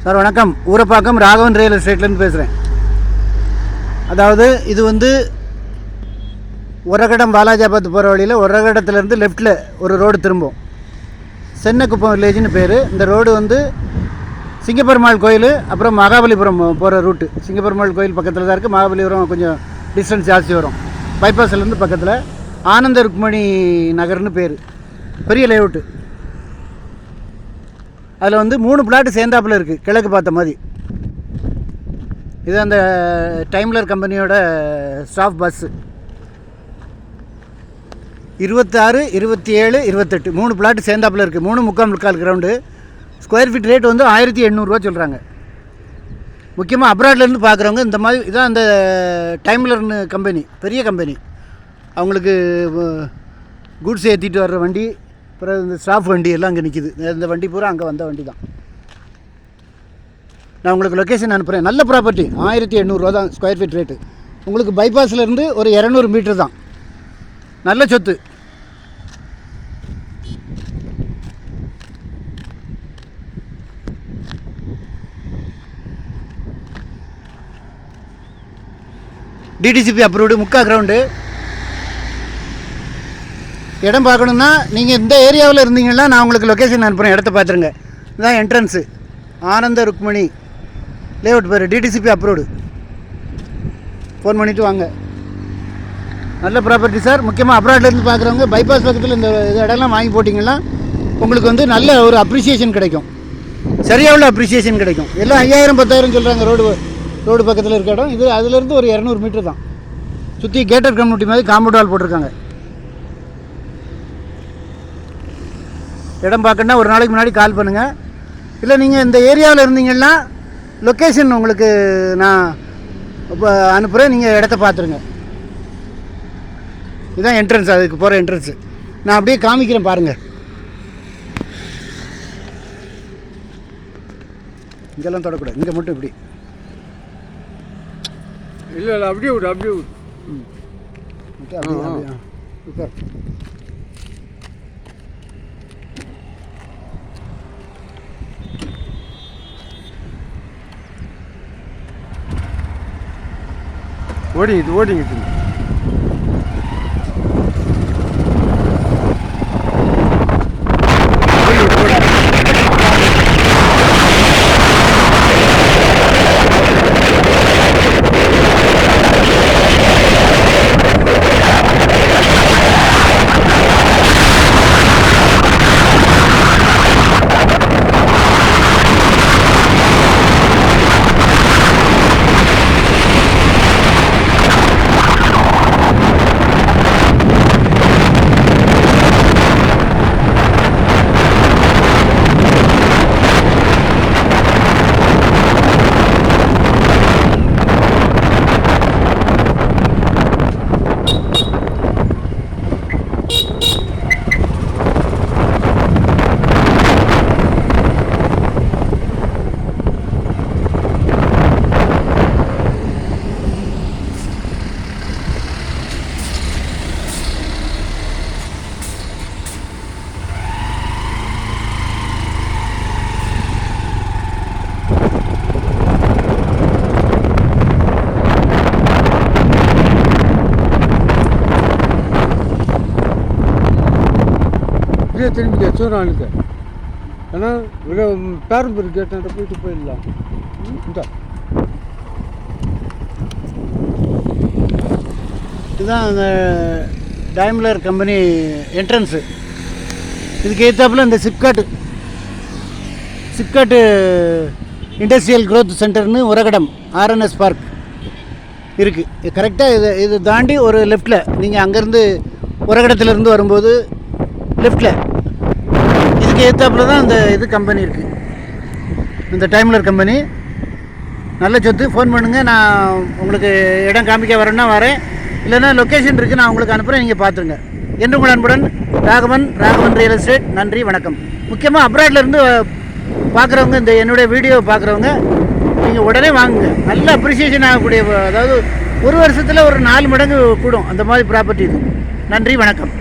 Sir வணக்கம். Urapakkam Raghavan real எஸ்டேட்லேருந்து பேசுகிறேன். அதாவது இது வந்து ஒரகடம் பாலாஜாபாத் போகிற வழியில் ஒரகடத்துலேருந்து லெஃப்ட்டில் ஒரு ரோடு திரும்பும். சென்னக்குப்பம் வில்லேஜ்னு பேர். இந்த ரோடு வந்து சிங்கப்பெருமாள் கோயில் அப்புறம் மகாபலிபுரம் போகிற ரூட்டு. சிங்கப்பெருமாள் கோயில் பக்கத்தில் தான் இருக்குது. மகாபலிபுரம் கொஞ்சம் டிஸ்டன்ஸ் ஜாஸ்தி வரும். பைபாஸ்லேருந்து பக்கத்தில் ஆனந்த ருக்மணி நகர்னு பேர். பெரிய லேஅவுட்டு. அதில் வந்து 3 பிளாட்டு சேர்ந்தாப்பில் இருக்குது, கிழக்கு பார்த்த மாதிரி. இது அந்த டைம்லர் கம்பெனியோட ஸ்டாஃப் பஸ்ஸு. 26, 27, 28 3 பிளாட்டு சேர்ந்தாப்பில் இருக்குது. 3.25 கிரவுண்டு. ஸ்கொயர் ஃபீட் ரேட் வந்து 1800 சொல்கிறாங்க. முக்கியமாக அப்ராட்லேருந்து பார்க்குறவங்க இந்த மாதிரி இதான் அந்த டைம்லர்னு கம்பெனி, பெரிய கம்பெனி. அவங்களுக்கு குட்ஸ் ஏற்றிட்டு வர்ற வண்டி, அப்புறம் இந்த ஸ்டாஃப் வண்டி எல்லாம் அங்கே நிற்கிது. இந்த வண்டி பூரா அங்கே வந்த வண்டி தான். நான் உங்களுக்கு லொக்கேஷன் அனுப்புகிறேன். நல்ல ப்ராப்பர்ட்டி. 1800 தான் ஸ்கொயர் ஃபீட் ரேட்டு. உங்களுக்கு பைபாஸ்லேருந்து ஒரு 200 மீட்டர் தான். நல்ல சொத்து. டிடிசிபி அப்ரூவ்டு, முக்கா கிரவுண்டு. இடம் பார்க்கணுன்னா நீங்கள் இந்த ஏரியாவில் இருந்தீங்கன்னா நான் உங்களுக்கு லொக்கேஷன் அனுப்புகிறேன். இடத்த பார்த்துருங்க. இதுதான் என்ட்ரன்ஸு. ஆனந்த ருக்மணி லேஅவுட் பேர். DTCP approved. ஃபோன் பண்ணிவிட்டு வாங்க. நல்ல ப்ராப்பர்ட்டி சார். முக்கியமாக அப்ராட்லேருந்து பார்க்குறவங்க பைபாஸ் பக்கத்தில் இந்த இடம்லாம் வாங்கி போட்டிங்கன்னா உங்களுக்கு வந்து நல்ல ஒரு அப்ரிசியேஷன் கிடைக்கும். சரியாக உள்ள அப்ரிசியேஷன் கிடைக்கும். எல்லாம் 5000 10,000 சொல்கிறாங்க ரோடு பக்கத்தில் இருக்க இடம். இது அதுலேருந்து ஒரு 200 மீட்டர் தான். சுற்றி கேட்டட் கம்யூனிட்டி மாதிரி காம்பவுண்ட் வால் போட்டிருக்காங்க. இடம் பார்க்கணுன்னா ஒரு நாளைக்கு முன்னாடி கால் பண்ணுங்கள். இல்லை நீங்கள் இந்த ஏரியாவில் இருந்தீங்கன்னா லொக்கேஷன் உங்களுக்கு நான் அனுப்புகிறேன். நீங்கள் இடத்த பார்த்துருங்க. இதுதான் என்ட்ரன்ஸ், அதுக்கு போகிற என்ட்ரன்ஸு. நான் அப்படியே காமிக்கிறேன் பாருங்கள். இங்கெல்லாம் தொடக்கூடாது, இங்கே மட்டும் இப்படி. இல்லை அப்படியே விடு, அப்படியே விடு. அப்படியே உட்கார். ஓடிங்கிட்டு திரும்பி சூறானுக்கு. ஏன்னா பேரம்பூர் கேட்ட போயிட்டு போயிடலாம். இதுதான் அந்த டைம்லர் கம்பெனி என்ட்ரன்ஸு. இதுக்கு ஏற்றாப்புல இந்த சிப்காட்டு இண்டஸ்ட்ரியல் க்ரோத் சென்டர்னு உரகடம் ஆர்என்எஸ் பார்க் இருக்குது. கரெக்டாக இது தாண்டி ஒரு லெஃப்ட்டில், நீங்கள் அங்கேருந்து உரகடத்துலேருந்து வரும்போது லெஃப்ட்டில் இதுக்கு ஏற்றாப்புல தான் இந்த கம்பெனி இருக்குது. இந்த டைம்லர் கம்பெனி. நல்ல சொத்து. ஃபோன் பண்ணுங்கள். நான் உங்களுக்கு இடம் காமிக்க வரேன்னா வரேன். இல்லைன்னா லொக்கேஷன் இருக்குது, நான் உங்களுக்கு அனுப்புகிறேன். நீங்கள் பார்த்துருங்க. என்று உங்கள் அன்புடன் ராகவன் ரியல் எஸ்டேட். நன்றி, வணக்கம். முக்கியமாக அப்ராட்லேருந்து பார்க்குறவங்க, இந்த என்னுடைய வீடியோவை பார்க்குறவங்க நீங்கள் உடனே வாங்குங்க. நல்ல அப்ரிசியேஷன் ஆகக்கூடிய, அதாவது ஒரு வருஷத்தில் ஒரு 4 மடங்கு கூடும் அந்த மாதிரி ப்ராப்பர்ட்டி இது. நன்றி, வணக்கம்.